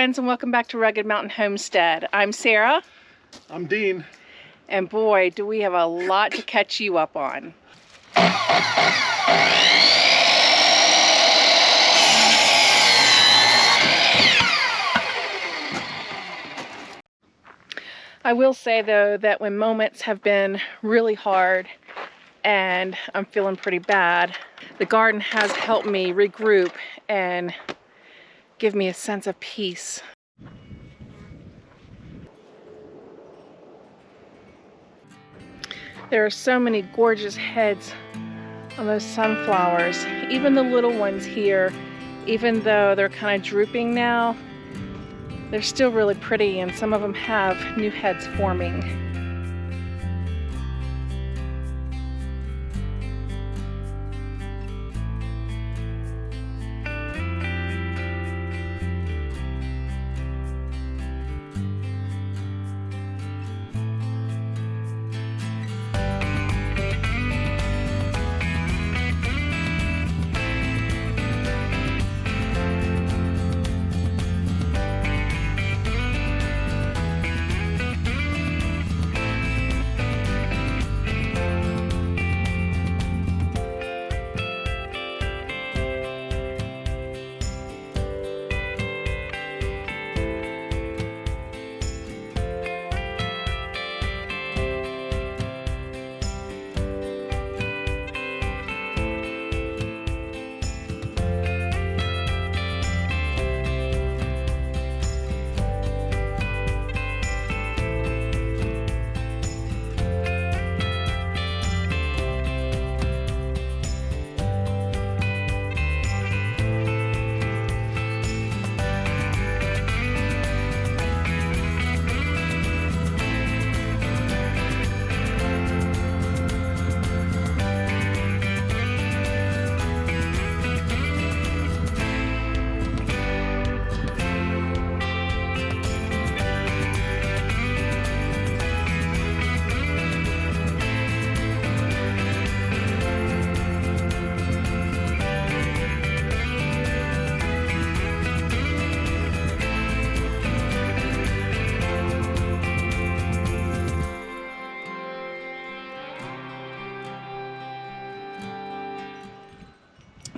friends, and welcome back to Rugged Mountain Homestead. I'm Sarah. I'm Dean. And boy, do we have a lot to catch you up on. I will say though that when moments have been really hard and I'm feeling pretty bad, the garden has helped me regroup and give me a sense of peace. There are so many gorgeous heads on those sunflowers. Even the little ones here, even though they're kind of drooping now, they're still really pretty, and some of them have new heads forming.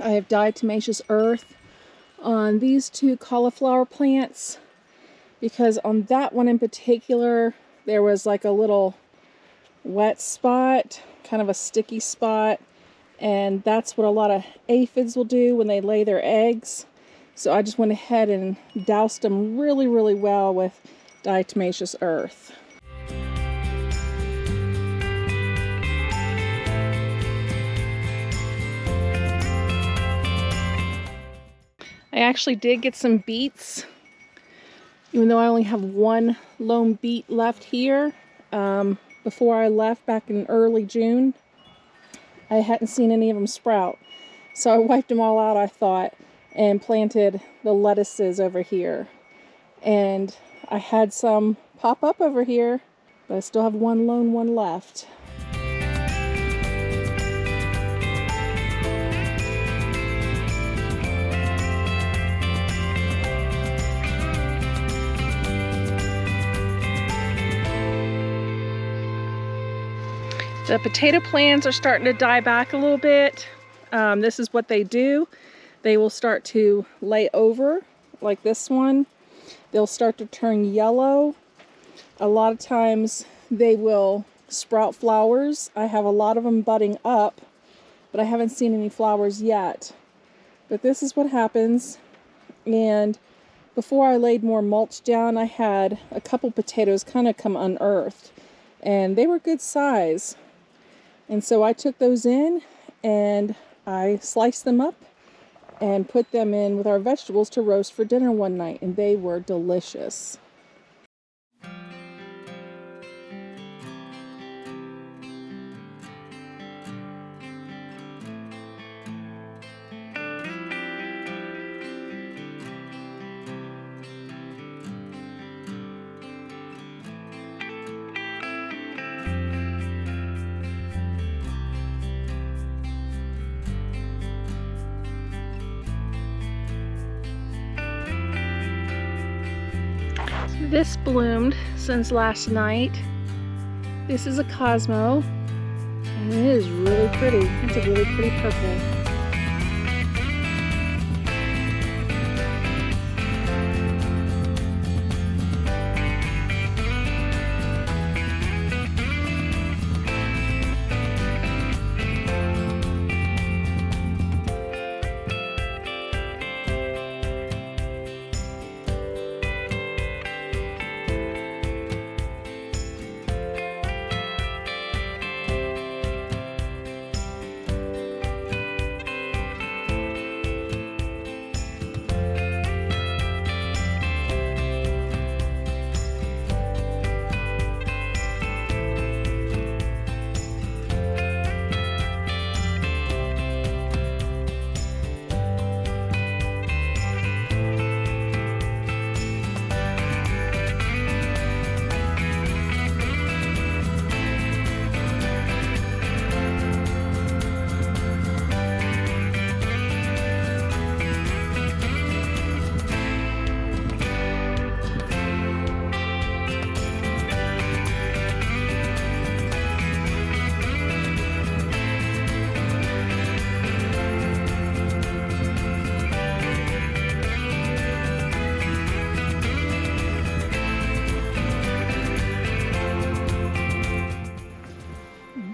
I have diatomaceous earth on these two cauliflower plants because on that one in particular there was like a little wet spot, kind of a sticky spot, and that's what a lot of aphids will do when they lay their eggs. So I just went ahead and doused them really well with diatomaceous earth. I actually did get some beets, even though I only have one lone beet left here. Before I left back in early June, I hadn't seen any of them sprout. So I wiped them all out, I thought, and planted the lettuces over here. And I had some pop up over here, but I still have one lone one left. The potato plants are starting to die back a little bit. This is what they do. They will start to lay over, like this one. They'll start to turn yellow. A lot of times they will sprout flowers. I have a lot of them budding up, but I haven't seen any flowers yet. But this is what happens. And before I laid more mulch down, I had a couple potatoes kind of come unearthed, and they were good size. And so I took those in and I sliced them up and put them in with our vegetables to roast for dinner one night, and they were delicious. This bloomed since last night. This is a Cosmo, and it is really pretty. It's a really pretty purple.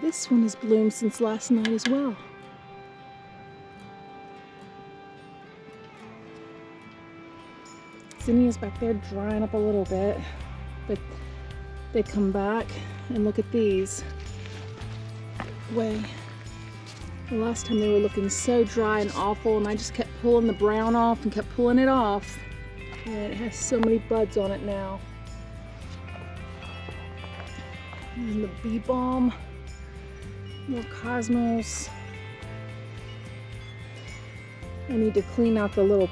This one has bloomed since last night as well. Zinnia's back there drying up a little bit, but they come back, and look at these. The last time they were looking so dry and awful, and I just kept pulling the brown off and kept pulling it off, and it has so many buds on it now. And the bee balm. More cosmos. I need to clean out the little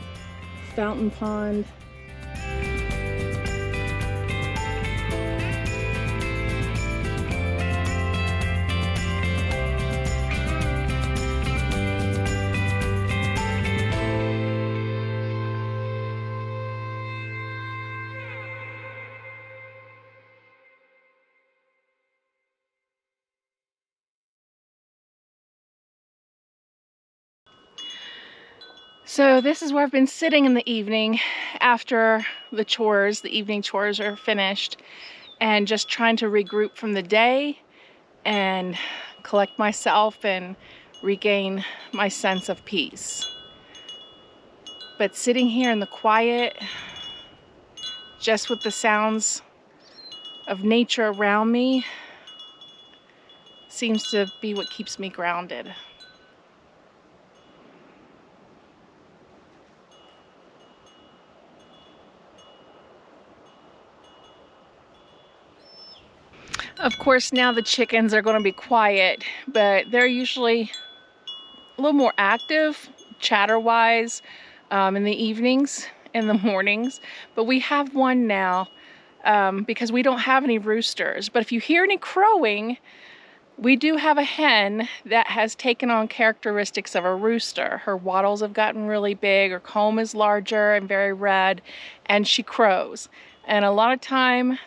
fountain pond. So this is where I've been sitting in the evening after the chores, the evening chores are finished, and just trying to regroup from the day and collect myself and regain my sense of peace. But sitting here in the quiet, just with the sounds of nature around me, seems to be what keeps me grounded. Of course, now the chickens are going to be quiet, but they're usually a little more active, chatter-wise, in the evenings, in the mornings. But we have one now because we don't have any roosters. But if you hear any crowing, we do have a hen that has taken on characteristics of a rooster. Her wattles have gotten really big, her comb is larger and very red, and she crows. And a lot of time,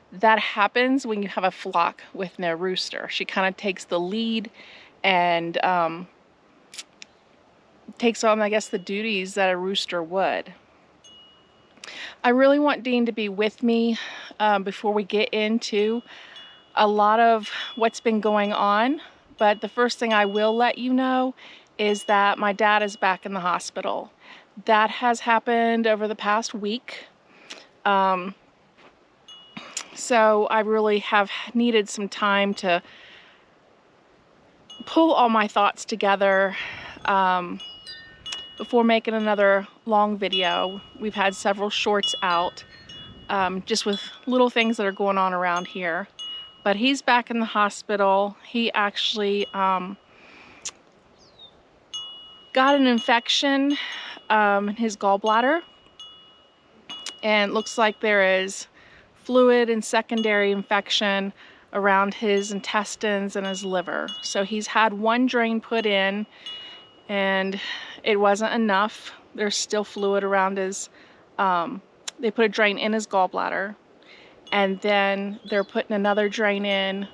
that happens when you have a flock with no rooster. She kind of takes the lead and takes on, I guess, the duties that a rooster would. I really want Dean to be with me before we get into a lot of what's been going on. But the first thing I will let you know is that my dad is back in the hospital. That has happened over the past week. So I really have needed some time to pull all my thoughts together before making another long video. We've had several shorts out just with little things that are going on around here. But he's back in the hospital. He actually got an infection in his gallbladder, and it looks like there is fluid and secondary infection around his intestines and his liver. So he's had one drain put in and it wasn't enough. There's still fluid around his they put a drain in his gallbladder, and then they're putting another drain in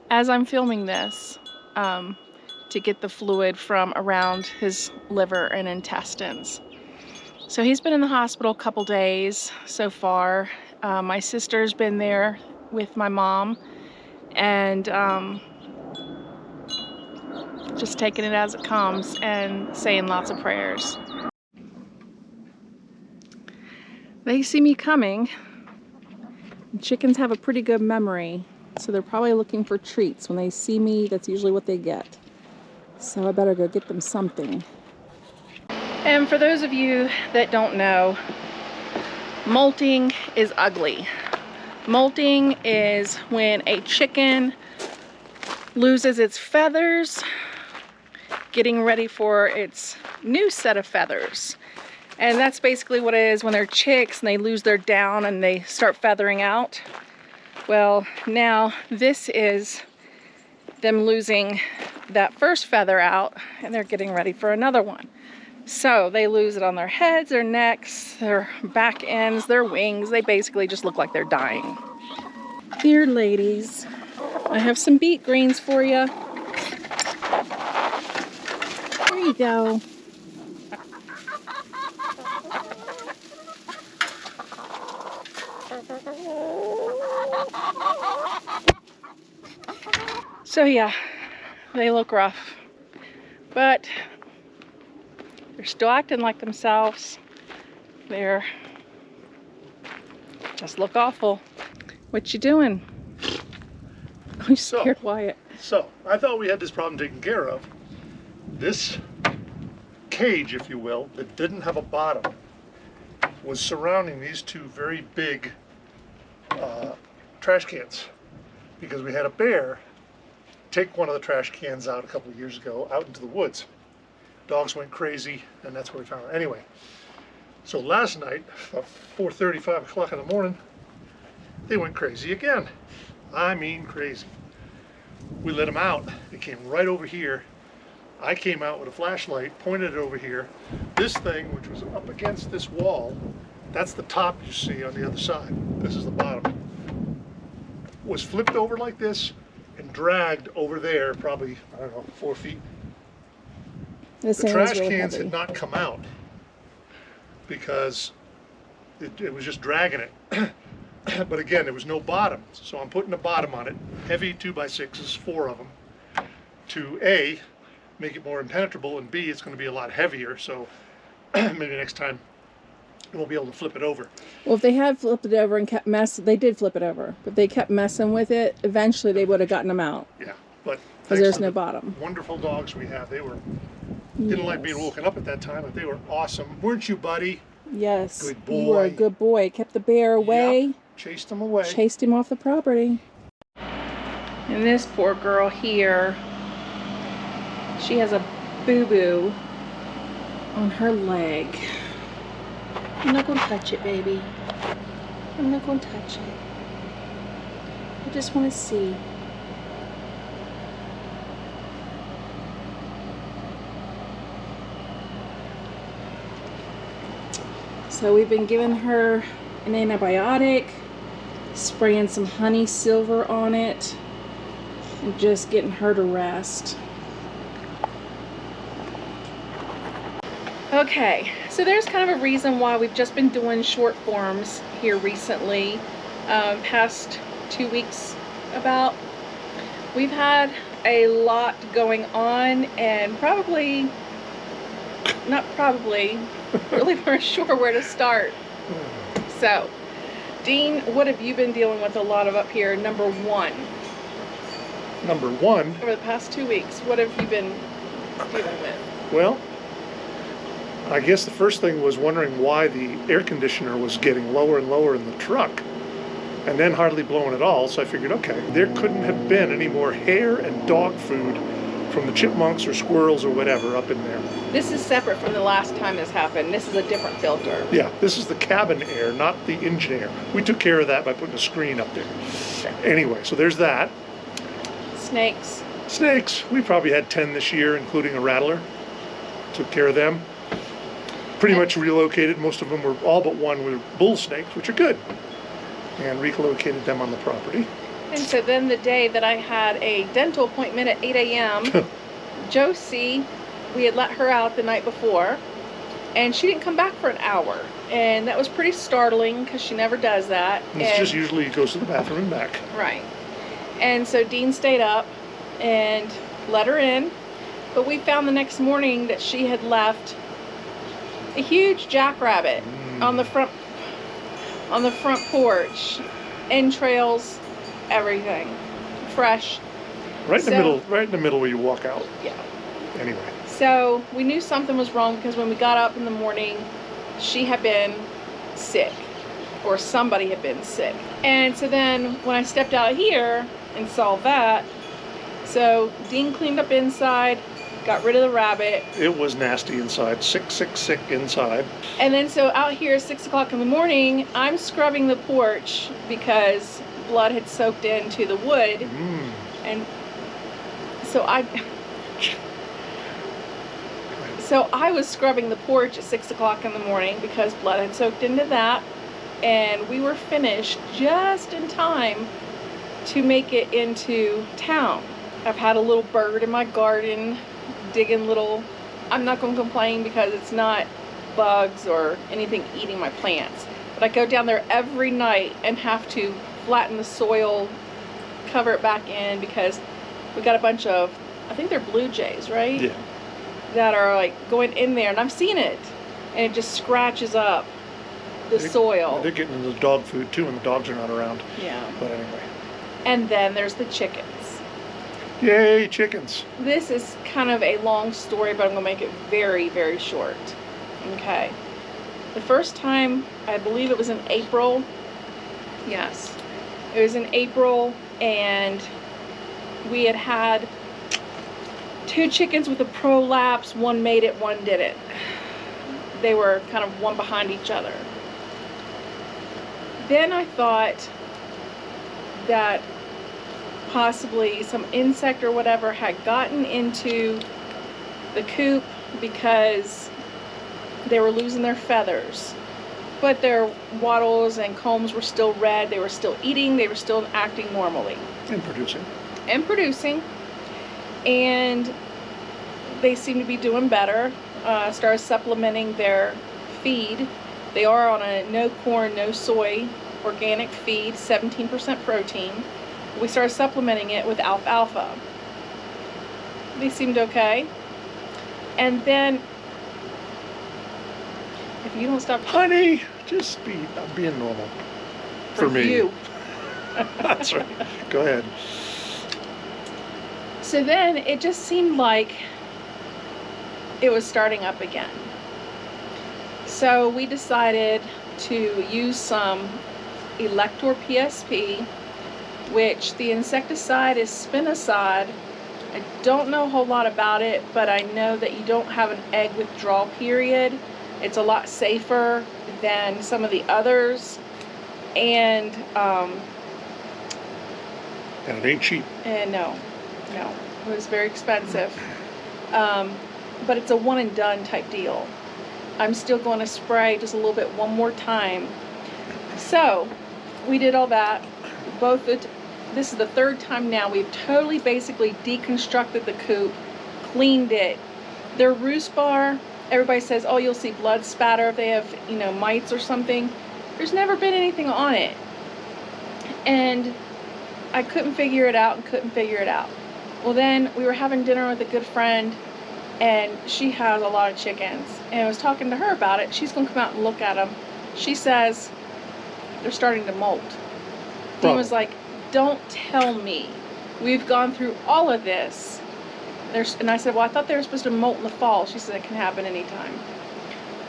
as I'm filming this to get the fluid from around his liver and intestines. So he's been in the hospital a couple days so far. My sister's been there with my mom, and just taking it as it comes and saying lots of prayers. They see me coming. Chickens have a pretty good memory, so they're probably looking for treats. When they see me, that's usually what they get. So I better go get them something. And for those of you that don't know, molting is ugly. Molting is when a chicken loses its feathers, getting ready for its new set of feathers. And that's basically what it is when they're chicks and they lose their down and they start feathering out. Well, now this is them losing that first feather out, and they're getting ready for another one. So they lose it on their heads, their necks, their back ends, their wings. They basically just look like they're dying. Here, ladies, I have some beet greens for you. There you go. So yeah, they look rough, but they're still acting like themselves. They're just look awful. What you doing? Oh, you scared Wyatt. So, I thought we had this problem taken care of. This cage, if you will, that didn't have a bottom, was surrounding these two very big trash cans, because we had a bear take one of the trash cans out a couple of years ago out into the woods. Dogs went crazy, and that's where we found it. Anyway, so last night, about 4:30, 5 o'clock in the morning, they went crazy again. I mean crazy. We let them out. They came right over here. I came out with a flashlight, pointed it over here. This thing, which was up against this wall, that's the top you see on the other side. This is the bottom. Was flipped over like this and dragged over there, probably, I don't know, 4 feet. The trash cans had not come out because it was just dragging it. But again, there was no bottom. So I'm putting a bottom on it, heavy 2x6s, 4 of them, to A, make it more impenetrable, and B, it's going to be a lot heavier. So maybe next time we'll be able to flip it over. Well, if they had flipped it over and kept messing, they did flip it over, but they kept messing with it, eventually they would have gotten them out. Yeah, but because there's no bottom. Wonderful dogs we have. They were, didn't like being woken up at that time, but they were awesome. Weren't you, buddy? Yes. Good boy. You were a good boy. Kept the bear away. Yep. Chased him away. Chased him off the property. And this poor girl here, she has a boo-boo on her leg. I'm not going to touch it, baby. I'm not going to touch it. I just want to see. So we've been giving her an antibiotic, spraying some honey silver on it, and just getting her to rest. Okay, so there's kind of a reason why we've just been doing short forms here recently, past 2 weeks about. We've had a lot going on, and really weren't sure where to start. So, Dean, what have you been dealing with a lot of up here? Number one, over the past 2 weeks, what have you been dealing with? Well, I guess the first thing was wondering why the air conditioner was getting lower and lower in the truck, and then hardly blowing at all. So I figured, okay, there couldn't have been any more hair and dog food from the chipmunks or squirrels or whatever up in there. This is separate from the last time this happened. This is a different filter. Yeah, this is the cabin air, not the engine air. We took care of that by putting a screen up there. Anyway, so there's that. Snakes. Snakes. We probably had 10 this year, including a rattler. Took care of them. pretty much relocated. Most of them were, all but one were bull snakes, which are good, and relocated them on the property. And so then the day that I had a dental appointment at 8 a.m., Josie, we had let her out the night before, and she didn't come back for an hour. And that was pretty startling because she never does that. It's just usually goes to the bathroom and back. Right. And so Dean stayed up and let her in. But we found the next morning that she had left a huge jackrabbit on the front porch, entrails, everything, fresh. Right in the middle, right in the middle where you walk out. Yeah. Anyway. So we knew something was wrong because when we got up in the morning, she had been sick, or somebody had been sick. And so then when I stepped out here and saw that, so Dean cleaned up inside, got rid of the rabbit. It was nasty inside, sick inside. And then so out here at 6 o'clock in the morning, I'm scrubbing the porch because blood had soaked into the wood. And so I was scrubbing the porch at 6 o'clock in the morning because blood had soaked into that, and we were finished just in time to make it into town. I've had a little bird in my garden digging little, I'm not going to complain because it's not bugs or anything eating my plants, but I go down there every night and have to flatten the soil, cover it back in, because we got a bunch of, I think they're blue jays, right? Yeah. That are like going in there, and I've seen it, and it just scratches up the soil. They're getting into the dog food too, and the dogs are not around. Yeah. But anyway. And then there's the chickens. Yay, chickens. This is kind of a long story, but I'm going to make it very, very short. Okay. The first time, I believe it was in April. Yes. It was in April, and we had 2 chickens with a prolapse. One made it, one didn't. They were kind of one behind each other. Then I thought that possibly some insect or whatever had gotten into the coop because they were losing their feathers. But their wattles and combs were still red. They were still eating. They were still acting normally. And producing. And they seem to be doing better. Started supplementing their feed. They are on a no corn, no soy organic feed, 17% protein. We started supplementing it with alfalfa. They seemed okay. And then, if you don't stop, Honey, just I'm being normal. For me. You. That's right. Go ahead. So then it just seemed like it was starting up again. So we decided to use some Elector PSP, which the insecticide is spinosad. I don't know a whole lot about it, but I know that you don't have an egg withdrawal period. It's a lot safer than some of the others, and it ain't cheap. And no, it was very expensive. But it's a one and done type deal. I'm still going to spray just a little bit one more time. So we did all that. This is the 3rd time now. We've totally basically deconstructed the coop, cleaned it. Their roost bar, everybody says, oh, you'll see blood spatter if they have, mites or something. There's never been anything on it. And I couldn't figure it out. Well, then we were having dinner with a good friend, and she has a lot of chickens. And I was talking to her about it. She's going to come out and look at them. She says, they're starting to molt. Dean was like, don't tell me. We've gone through all of this. And I said, well, I thought they were supposed to molt in the fall. She said, it can happen anytime.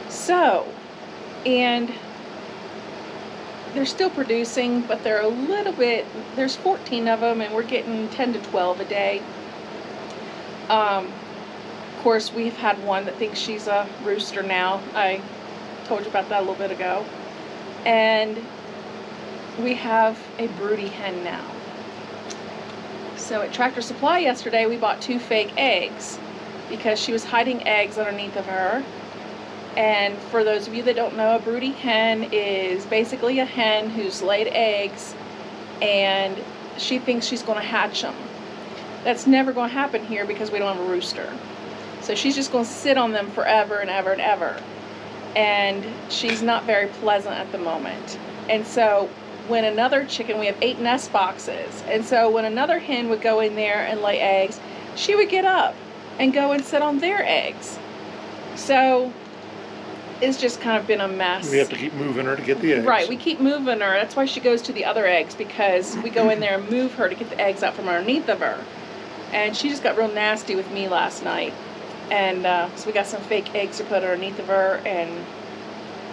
So, and they're still producing, but they're a little bit, there's 14 of them, and we're getting 10 to 12 a day. Of course, we've had one that thinks she's a rooster now. I told you about that a little bit ago. And we have a broody hen now. So at Tractor Supply yesterday, we bought 2 fake eggs because she was hiding eggs underneath of her. And for those of you that don't know, a broody hen is basically a hen who's laid eggs and she thinks she's going to hatch them. That's never going to happen here because we don't have a rooster. So she's just going to sit on them forever and ever and ever. And she's not very pleasant at the moment. And so when another chicken, we have 8 nest boxes, and so when another hen would go in there and lay eggs, she would get up and go and sit on their eggs. So it's just kind of been a mess. We have to keep moving her to get the eggs. Right, we keep moving her. That's why she goes to the other eggs, because we go in there and move her to get the eggs out from underneath of her. And she just got real nasty with me last night. And so we got some fake eggs to put underneath of her, and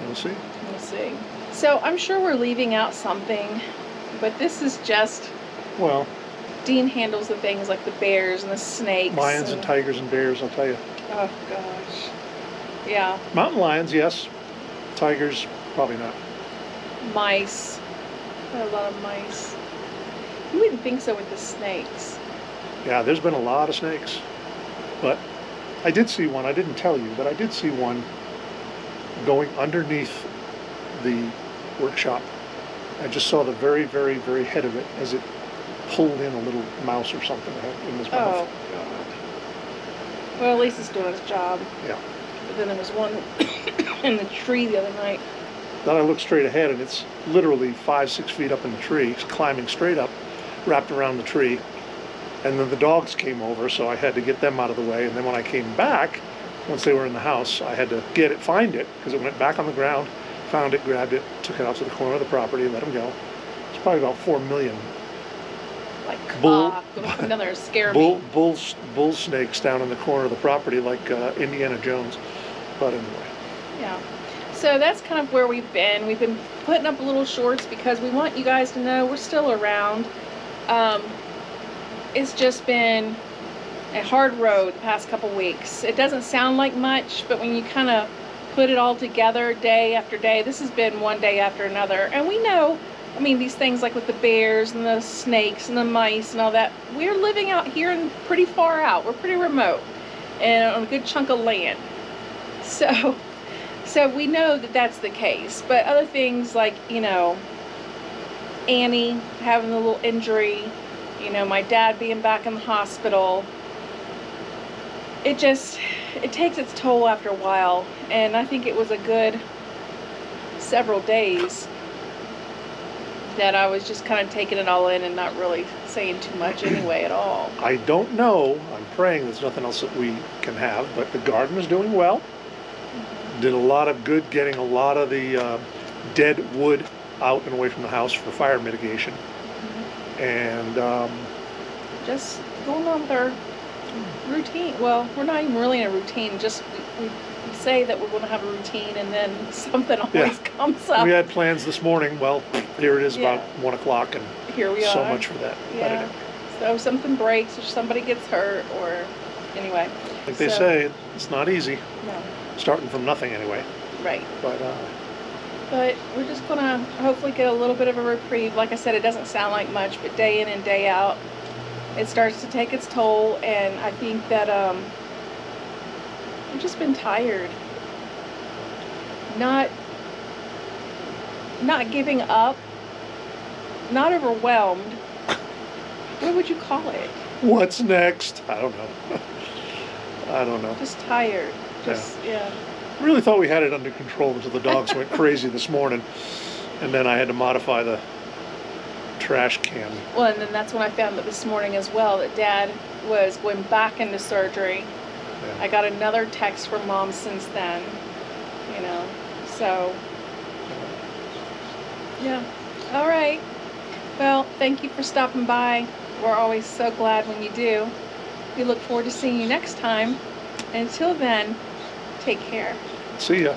We'll see. we'll see. So I'm sure we're leaving out something, but this is just, Well, Dean handles the things like the bears and the snakes. lions and tigers and bears, I'll tell you. Oh gosh. Yeah. Mountain lions, yes. Tigers, probably not. Mice. A lot of mice. You wouldn't think so with the snakes. Yeah, there's been a lot of snakes. But I did see one, I didn't tell you, but I did see one going underneath the workshop. I just saw the very, very, very head of it as it pulled in a little mouse or something in his mouth. Oh god. Well, at least it's doing its job. Yeah. But then there was one in the tree the other night. Then I looked straight ahead and it's literally 5-6 feet up in the tree. It's climbing straight up, wrapped around the tree. And then the dogs came over, so I had to get them out of the way. And then when I came back, once they were in the house, I had to find it, because it went back on the ground, found it, grabbed it, took it out to the corner of the property, and let him go. It's probably about 4 million Like, Bull- gonna come down there and scare me. bull snakes down in the corner of the property, like Indiana Jones. But anyway, Yeah. So that's kind of where we've been. We've been putting up little shorts because we want you guys to know we're still around. It's just been a hard road the past couple weeks. It doesn't sound like much, but when you kind of put it all together day after day, this has been one day after another. And we know, I mean, these things like with the bears and the snakes and the mice and all that, we're living out here and pretty far out. We're pretty remote and on a good chunk of land. So we know that that's the case. But other things like, you know, Annie having a little injury, you know, my dad being back in the hospital, it takes its toll after a while. And I think it was a good several days that I was just kind of taking it all in and not really saying too much anyway at all. I don't know. I'm praying there's nothing else that we can have, but the garden is doing well. Did a lot of good getting a lot of the dead wood out and away from the house for fire mitigation. And Just going on with our routine. Well, we're not even really in a routine. Just we say that we're going to have a routine, and then something always comes up. we had plans this morning. Well, here it is about 1 o'clock, and Here we so are. much for that. Yeah. So something breaks, or somebody gets hurt, or anyway. Like they So- say, it's not easy, No. starting from nothing anyway. Right. But But we're just gonna hopefully get a little bit of a reprieve. Like I said, it doesn't sound like much, but day in and day out, it starts to take its toll. And I think that I've just been tired. Not giving up. Not overwhelmed. What would you call it? what's next? I don't know. I don't know. Just tired. Just yeah. Really thought we had it under control until the dogs went crazy this morning, and then I had to modify the trash can. Well, and then that's when I found out this morning as well that Dad was going back into surgery. Yeah. I got another text from Mom since then, you know, so, yeah. All right. Well, thank you for stopping by. We're always so glad when you do. We look forward to seeing you next time. And until then, take care. See ya.